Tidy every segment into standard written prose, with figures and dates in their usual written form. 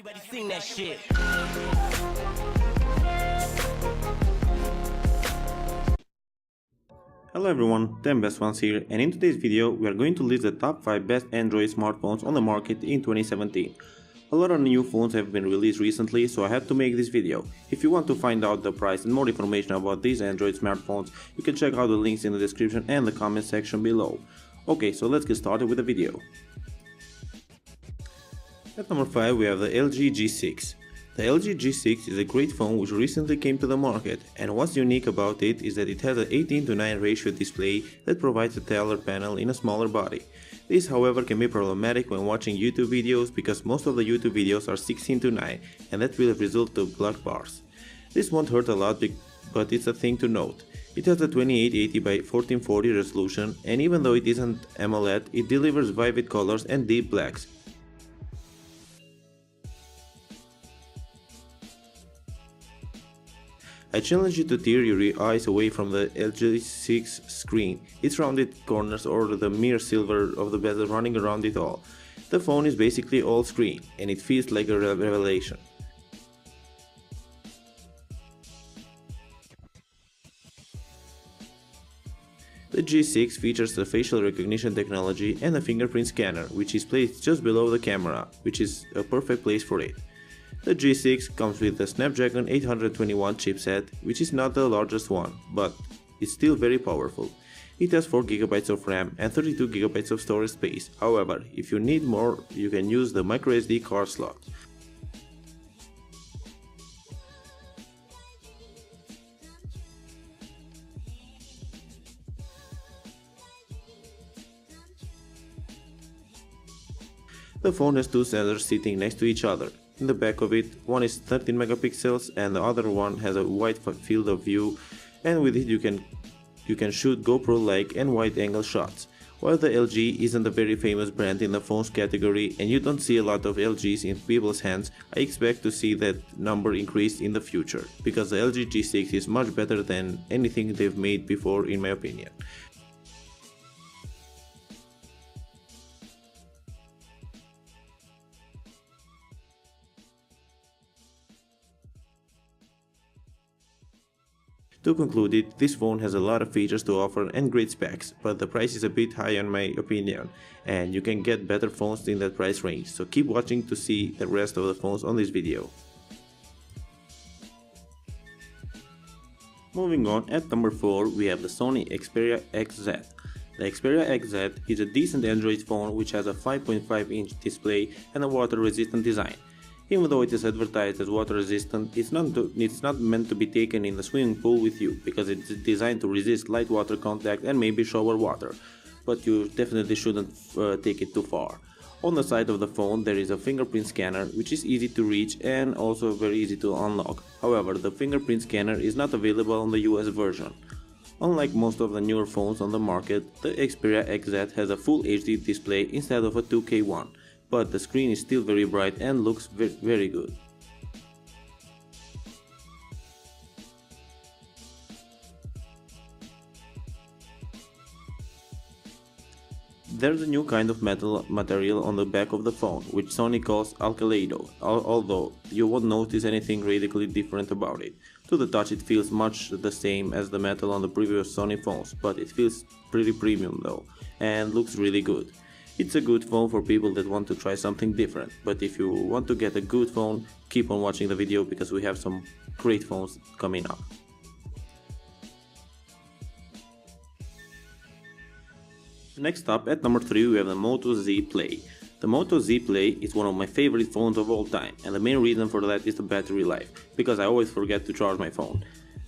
Everybody sing that shit. Hello everyone, 10 Best Ones here, and in today's video we are going to list the top 5 best Android smartphones on the market in 2017. A lot of new phones have been released recently, so I had to make this video. If you want to find out the price and more information about these Android smartphones, you can check out the links in the description and the comment section below. Okay, so let's get started with the video. At number 5 we have the LG G6. The LG G6 is a great phone which recently came to the market, and what's unique about it is that it has an 18:9 ratio display that provides a taller panel in a smaller body. This however can be problematic when watching YouTube videos because most of the YouTube videos are 16:9 and that will result to black bars. This won't hurt a lot but it's a thing to note. It has a 2880 by 1440 resolution, and even though it isn't AMOLED, it delivers vivid colors and deep blacks. I challenge you to tear your eyes away from the LG G6 screen, its rounded corners or the mere silver of the bezel running around it all. The phone is basically all screen, and it feels like a revelation. The G6 features the facial recognition technology and a fingerprint scanner, which is placed just below the camera, which is a perfect place for it. The G6 comes with the Snapdragon 821 chipset, which is not the largest one, but it's still very powerful. It has 4GB of RAM and 32GB of storage space. However, if you need more, you can use the microSD card slot. The phone has two sensors sitting next to each other. In the back of it, one is 13 megapixels and the other one has a wide field of view, and with it you can shoot GoPro-like and wide-angle shots. While the LG isn't a very famous brand in the phones category and you don't see a lot of LGs in people's hands, I expect to see that number increase in the future, because the LG G6 is much better than anything they've made before in my opinion. To conclude it, this phone has a lot of features to offer and great specs, but the price is a bit high in my opinion, and you can get better phones in that price range, so keep watching to see the rest of the phones on this video. Moving on, at number 4 we have the Sony Xperia XZ. The Xperia XZ is a decent Android phone which has a 5.5-inch display and a water-resistant design. Even though it is advertised as water resistant, it's not meant to be taken in the swimming pool with you, because it's designed to resist light water contact and maybe shower water, but you definitely shouldn't take it too far. On the side of the phone there is a fingerprint scanner which is easy to reach and also very easy to unlock. However, the fingerprint scanner is not available on the US version. Unlike most of the newer phones on the market, the Xperia XZ has a full HD display instead of a 2K one. But the screen is still very bright and looks very good. There's a new kind of metal material on the back of the phone, which Sony calls Alcalado, although you won't notice anything radically different about it. To the touch it feels much the same as the metal on the previous Sony phones, but it feels pretty premium though, and looks really good. It's a good phone for people that want to try something different, but if you want to get a good phone, keep on watching the video because we have some great phones coming up. Next up, at number 3 we have the Moto Z Play. The Moto Z Play is one of my favorite phones of all time, and the main reason for that is the battery life, because I always forget to charge my phone.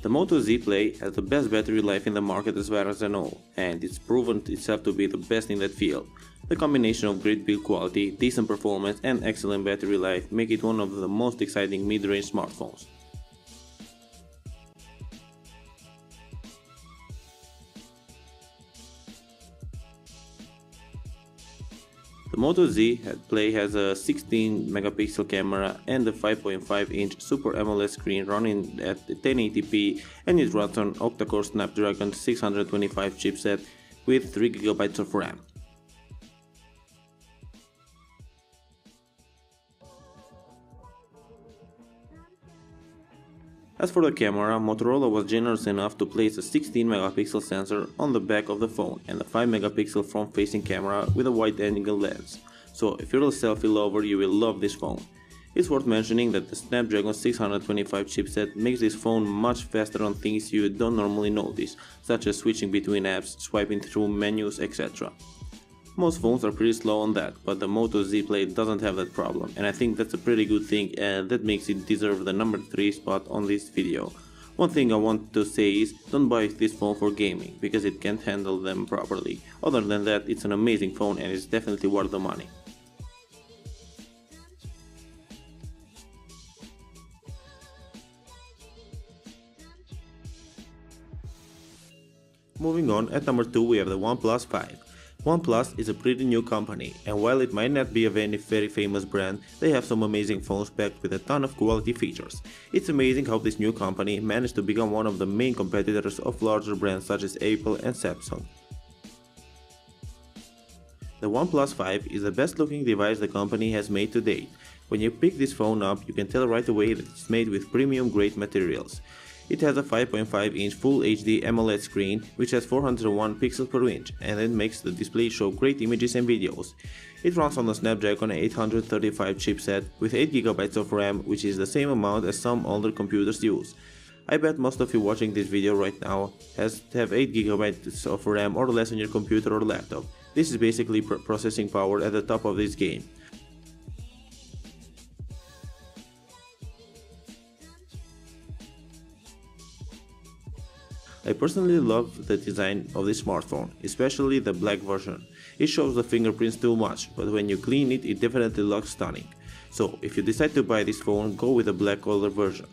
The Moto Z Play has the best battery life in the market as far as I know, and it's proven itself to be the best in that field. The combination of great build quality, decent performance and excellent battery life make it one of the most exciting mid-range smartphones. The Moto Z Play has a 16 megapixel camera and a 5.5-inch Super AMOLED screen running at 1080p, and it runs on octa-core Snapdragon 625 chipset with 3GB of RAM. As for the camera, Motorola was generous enough to place a 16 megapixel sensor on the back of the phone and a 5 megapixel front-facing camera with a wide-angle lens. So if you're a selfie lover, you will love this phone. It's worth mentioning that the Snapdragon 625 chipset makes this phone much faster on things you don't normally notice, such as switching between apps, swiping through menus, etc. Most phones are pretty slow on that, but the Moto Z Play doesn't have that problem, and I think that's a pretty good thing, and that makes it deserve the number 3 spot on this video. One thing I want to say is, don't buy this phone for gaming, because it can't handle them properly. Other than that, it's an amazing phone and it's definitely worth the money. Moving on, at number 2 we have the OnePlus 5. OnePlus is a pretty new company, and while it might not be a very famous brand, they have some amazing phones packed with a ton of quality features. It's amazing how this new company managed to become one of the main competitors of larger brands such as Apple and Samsung. The OnePlus 5 is the best looking device the company has made to date. When you pick this phone up, you can tell right away that it's made with premium grade materials. It has a 5.5-inch Full HD AMOLED screen which has 401 pixels per inch, and it makes the display show great images and videos. It runs on the Snapdragon 835 chipset with 8GB of RAM, which is the same amount as some older computers use. I bet most of you watching this video right now have 8GB of RAM or less on your computer or laptop. This is basically processing power at the top of this game. I personally love the design of this smartphone, especially the black version. It shows the fingerprints too much, but when you clean it, it definitely looks stunning. So if you decide to buy this phone, go with the black color version.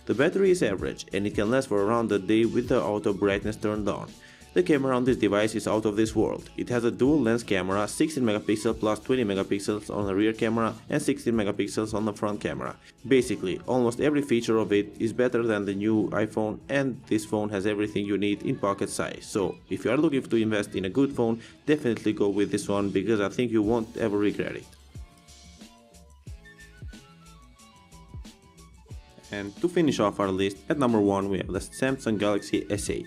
The battery is average and it can last for around a day with the auto brightness turned on. The camera on this device is out of this world. It has a dual lens camera, 16 megapixels plus 20 megapixels on the rear camera and 16 megapixels on the front camera. Basically, almost every feature of it is better than the new iPhone, and this phone has everything you need in pocket size. So, if you are looking to invest in a good phone, definitely go with this one because I think you won't ever regret it. And to finish off our list, at number 1 we have the Samsung Galaxy S8.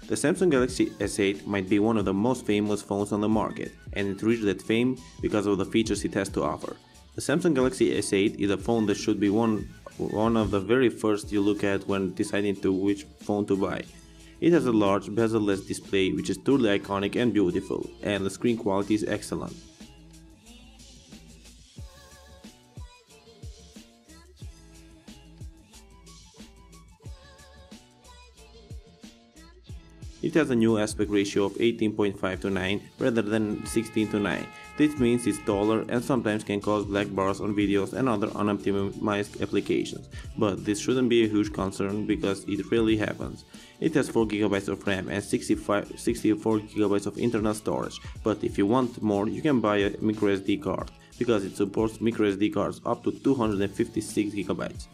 The Samsung Galaxy S8 might be one of the most famous phones on the market, and it reached that fame because of the features it has to offer. The Samsung Galaxy S8 is a phone that should be one of the very first you look at when deciding to which phone to buy. It has a large bezel-less display which is truly iconic and beautiful, and the screen quality is excellent. It has a new aspect ratio of 18.5 to 9 rather than 16 to 9. This means it's taller and sometimes can cause black bars on videos and other unoptimized applications, but this shouldn't be a huge concern because it rarely happens. It has 4GB of RAM and 64GB of internal storage, but if you want more you can buy a microSD card, because it supports microSD cards up to 256GB.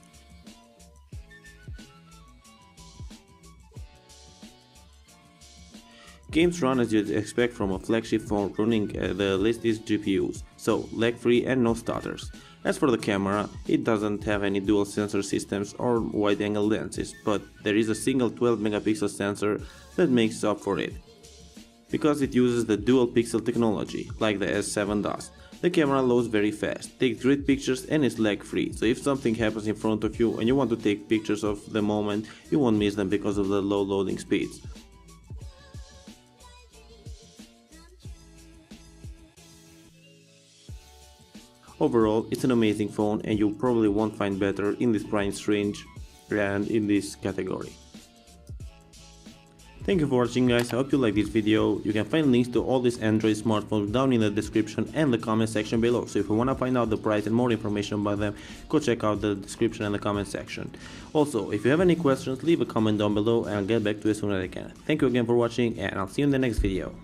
Games run as you'd expect from a flagship phone running the latest GPUs, so lag-free and no stutters. As for the camera, it doesn't have any dual sensor systems or wide-angle lenses, but there is a single 12 megapixel sensor that makes up for it. Because it uses the dual pixel technology, like the S7 does, the camera loads very fast, takes great pictures and is lag-free, so if something happens in front of you and you want to take pictures of the moment, you won't miss them because of the low loading speeds. Overall, it's an amazing phone and you probably won't find better in this price range and in this category. Thank you for watching guys, I hope you like this video. You can find links to all these Android smartphones down in the description and the comment section below, so if you want to find out the price and more information about them, go check out the description and the comment section. Also, if you have any questions, leave a comment down below and I'll get back to you as soon as I can. Thank you again for watching and I'll see you in the next video.